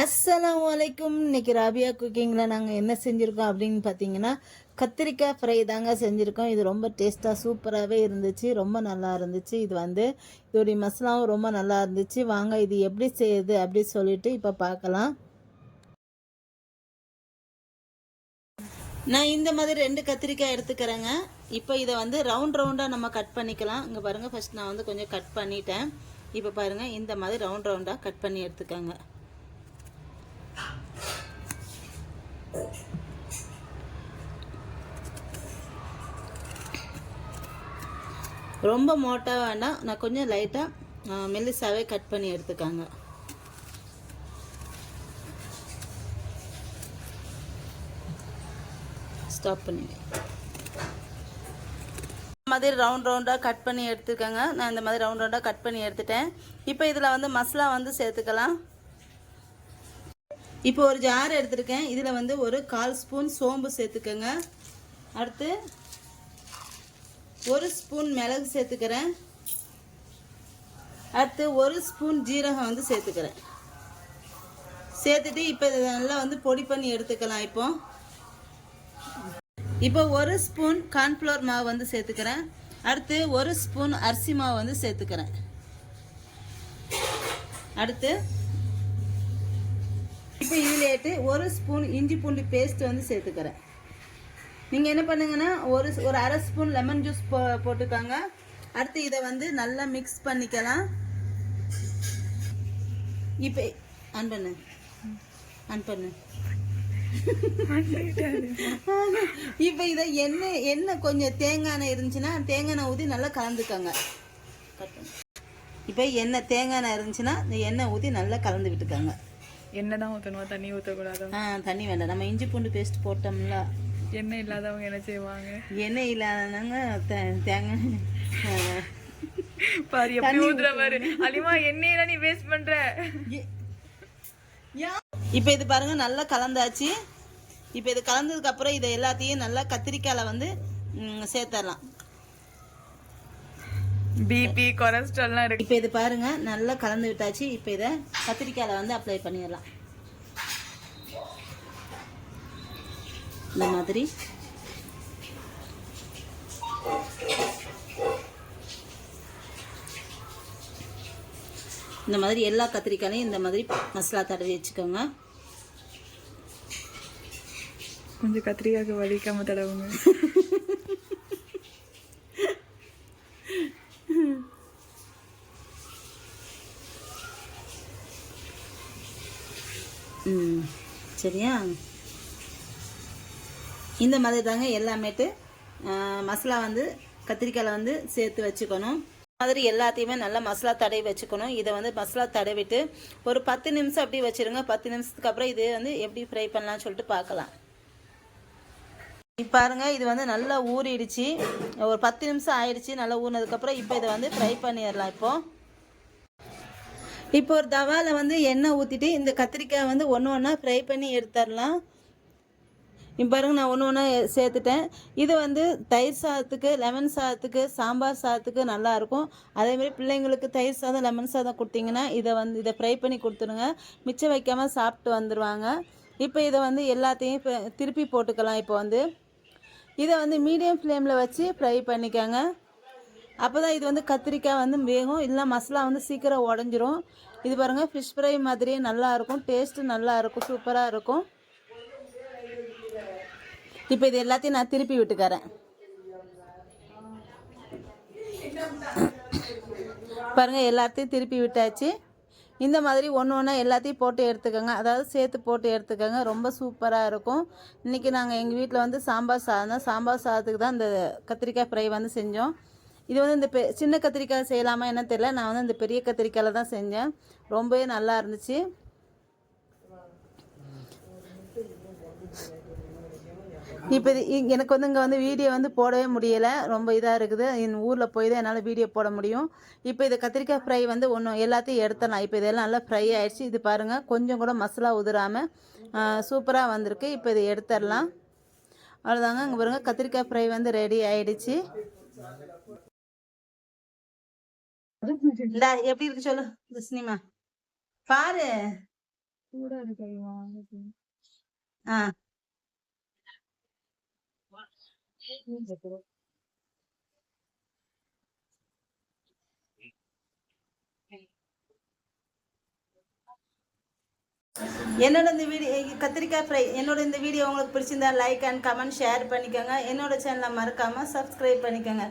அஸ்ஸலாமு அலைக்கும். இன்னைக்கு ராபியா குக்கிங்கில் நாங்கள் என்ன செஞ்சுருக்கோம் அப்படின்னு பார்த்தீங்கன்னா, கத்திரிக்காய் ஃப்ரை தாங்க செஞ்சுருக்கோம். இது ரொம்ப டேஸ்ட்டாக சூப்பராகவே இருந்துச்சு, ரொம்ப நல்லா இருந்துச்சு. இதோடைய மசாலாவும் ரொம்ப நல்லா இருந்துச்சு. வாங்க இது எப்படி செய்யுது அப்படி சொல்லிட்டு இப்போ பார்க்கலாம். நான் இந்த மாதிரி 2 கத்திரிக்காய் எடுத்துக்கிறேங்க. இப்போ இதை ரவுண்ட் ரவுண்டாக நம்ம கட் பண்ணிக்கலாம். இங்கே பாருங்கள், ஃபஸ்ட் நான் கொஞ்சம் கட் பண்ணிட்டேன். இப்போ பாருங்கள், இந்த மாதிரி ரவுண்ட் ரவுண்டாக கட் பண்ணி எடுத்துக்கோங்க. ரொம்ப மோட்டாக வேண்டாம், நான் கொஞ்சம் லைட்டாக மெல்லிசாவே கட் பண்ணி எடுத்துக்காங்க. ஸ்டாப் பண்ணிடுங்க. இந்த மாதிரி ரவுண்ட் ரவுண்டாக கட் பண்ணி எடுத்துக்கோங்க. நான் இந்த மாதிரி ரவுண்ட் ரவுண்டாக கட் பண்ணி எடுத்துட்டேன். இப்போ இதில் மசாலா சேர்த்துக்கலாம். இப்போ ஒரு ஜார் எடுத்துருக்கேன். இதில் ஒரு 1/4 ஸ்பூன் சோம்பு சேர்த்துக்கோங்க. அடுத்து 1 ஸ்பூன் மிளகு சேர்த்துக்கிறேன். அடுத்து 1 ஸ்பூன் ஜீரகம் சேர்த்துக்கிறேன். சேர்த்துட்டு இப்போ இதை நல்லா பொடி பண்ணி எடுத்துக்கலாம். இப்போ 1 ஸ்பூன் கார்ன்ஃப்ளவர் மாவு சேர்த்துக்கிறேன். அடுத்து 1 ஸ்பூன் அரிசி மாவு சேர்த்துக்கிறேன். அடுத்து இப்போ இதிலேட்டு 1 ஸ்பூன் இஞ்சி பூண்டு பேஸ்ட் சேர்த்துக்கிறேன். நீங்கள் என்ன பண்ணுங்கன்னா ஒரு 1/2 ஸ்பூன் லெமன் ஜூஸ் போட்டுக்காங்க. அடுத்து இதை நல்லா மிக்ஸ் பண்ணிக்கலாம். இப்போ ஆன் பண்ணு. இப்போ இதை எண்ணெய் கொஞ்சம் தேங்காய் எண்ணெய் இருந்துச்சுன்னா தேங்காய் எண்ணெய் ஊற்றி நல்லா கலந்துக்கோங்க. இப்போ தேங்காய் எண்ணெய் இருந்துச்சுன்னா இந்த எண்ணெய் ஊற்றி நல்லா கலந்து விட்டுக்கோங்க. எண்ணெய் தான் ஊற்றணும், தண்ணி ஊற்றக்கூடாது. தண்ணி வேண்டாம். நம்ம இஞ்சி பூண்டு பேஸ்ட் போட்டோம்ல. எண்ணெய் இல்லாதவங்க என்ன செய்வாங்க? எண்ணெய் இல்லாதவங்க தேங்காய் பாரு எப்படி ஊத்துற பாரு. அலிமா எண்ணெயெல்லாம் நீ வேஸ்ட் பண்ற. இப்போ இது பாருங்க, நல்லா கலந்தாச்சு. இப்போ இது கலந்ததுக்கு அப்புறம் இதை எல்லாத்தையும் நல்லா கத்திரிக்காயில சேர்த்தரலாம். பிபி கொலஸ்ட்ரால்லாம் இருக்கு. இப்போ இது பாருங்க, நல்லா கலந்து விட்டாச்சு. இப்போ இதை கத்திரிக்காயில அப்ளை பண்ணிடலாம். இந்த மாதிரி எல்லா கத்திரிக்காயிலையும் இந்த மாதிரி மசாலா தடவி வச்சுக்கோங்க. கொஞ்சம் கத்திரிக்காய்க்கு வலிக்காம தடவுங்க. சரியா? இந்த மாதிரி தாங்க எல்லாமேட்டு மசாலா கத்திரிக்காயில் சேர்த்து வச்சுக்கணும். மாதிரி எல்லாத்தையுமே நல்லா மசாலா தடவி வச்சுக்கணும். இதை மசாலா தடவிட்டு ஒரு 10 நிமிஷம் அப்படி வச்சுருங்க. 10 நிமிஷத்துக்கு அப்புறம் இது எப்படி ஃப்ரை பண்ணலாம்னு சொல்லிட்டு பார்க்கலாம். இப்போ பாருங்க, இது நல்லா ஊறிடுச்சு. ஒரு 10 நிமிஷம் ஆயிடுச்சு. நல்லா ஊறினதுக்கப்புறம் இப்போ இதை ஃப்ரை பண்ணிடலாம். இப்போ ஒரு தவாவில் எண்ணெய் ஊற்றிட்டு இந்த கத்திரிக்காய் ஒன்று ஒன்றா ஃப்ரை பண்ணி எடுத்துடலாம். இப்போ பாருங்க, நான் ஒன்று ஒன்றா சேர்த்துட்டேன். இது தயிர் சாதத்துக்கு, லெமன் சாதத்துக்கு, சாம்பார் சாதத்துக்கு நல்லாயிருக்கும். அதேமாதிரி பிள்ளைங்களுக்கு தயிர் சாதம், லெமன் சாதம் கொடுத்தீங்கன்னா இதை ஃப்ரை பண்ணி கொடுத்துருங்க. மிச்சம் வைக்காமல் சாப்பிட்டு வந்துடுவாங்க. இப்போ இதை எல்லாத்தையும் திருப்பி போட்டுக்கலாம். இப்போ இதை மீடியம் ஃப்ளேமில் வச்சு ஃப்ரை பண்ணிக்கோங்க. அப்போ தான் இது கத்திரிக்காய் வேகும். இல்லை மசாலா சீக்கிரம் உடஞ்சிரும். இது பாருங்கள், ஃபிஷ் ஃப்ரை மாதிரியே நல்லாயிருக்கும். டேஸ்ட்டு நல்லாயிருக்கும், சூப்பராக இருக்கும். இப்போ இது எல்லாத்தையும் நான் திருப்பி விட்டுக்கிறேன். பாருங்கள், எல்லாத்தையும் திருப்பி விட்டாச்சு. இந்த மாதிரி ஒன்று ஒன்றா எல்லாத்தையும் போட்டு எடுத்துக்கோங்க. அதாவது சேர்த்து போட்டு எடுத்துக்கோங்க. ரொம்ப சூப்பராக இருக்கும். இன்றைக்கி நாங்கள் எங்கள் வீட்டில் சாம்பார் சாதம் தான். சாம்பார் சாதத்துக்கு தான் இந்த கத்திரிக்காய் ஃப்ரை செஞ்சோம். இது இந்த சின்ன கத்திரிக்காய் செய்யலாமா என்ன தெரியல. நான் இந்த பெரிய கத்திரிக்காயில் தான் செஞ்சேன். ரொம்பவே நல்லா இருந்துச்சு. இப்போ எனக்கு இங்கே வீடியோ போடவே முடியலை. ரொம்ப இதாக இருக்குது. ஊரில் போய் தான் என்னால் வீடியோ போட முடியும். இப்போ இது கத்திரிக்காய் ஃப்ரை ஒன்று எல்லாத்தையும் எடுத்துடலாம். இப்போ இதெல்லாம் நல்லா ஃப்ரை ஆகிடுச்சு. இது பாருங்கள், கொஞ்சம் கூட மசாலா உதிராமல் சூப்பராக வந்திருக்கு. இப்போ இதை எடுத்துடலாம். அவ்வளோதாங்க. இங்கே பாருங்கள், கத்திரிக்காய் ஃப்ரை ரெடி ஆகிடுச்சு. எப்படி இருக்கு சொல்லு சினிமா பாரு. சூடா இருக்குமா? ஆ என்னோட இந்த வீடியோ கத்திரிக்காய் ஃப்ரை என்னோட இந்த வீடியோ உங்களுக்கு பிடிச்சிருந்தா லைக் அண்ட் கமெண்ட் ஷேர் பண்ணிக்கோங்க. என்னோட சேனலை மறக்காமல் சப்ஸ்கிரைப் பண்ணிக்கோங்க.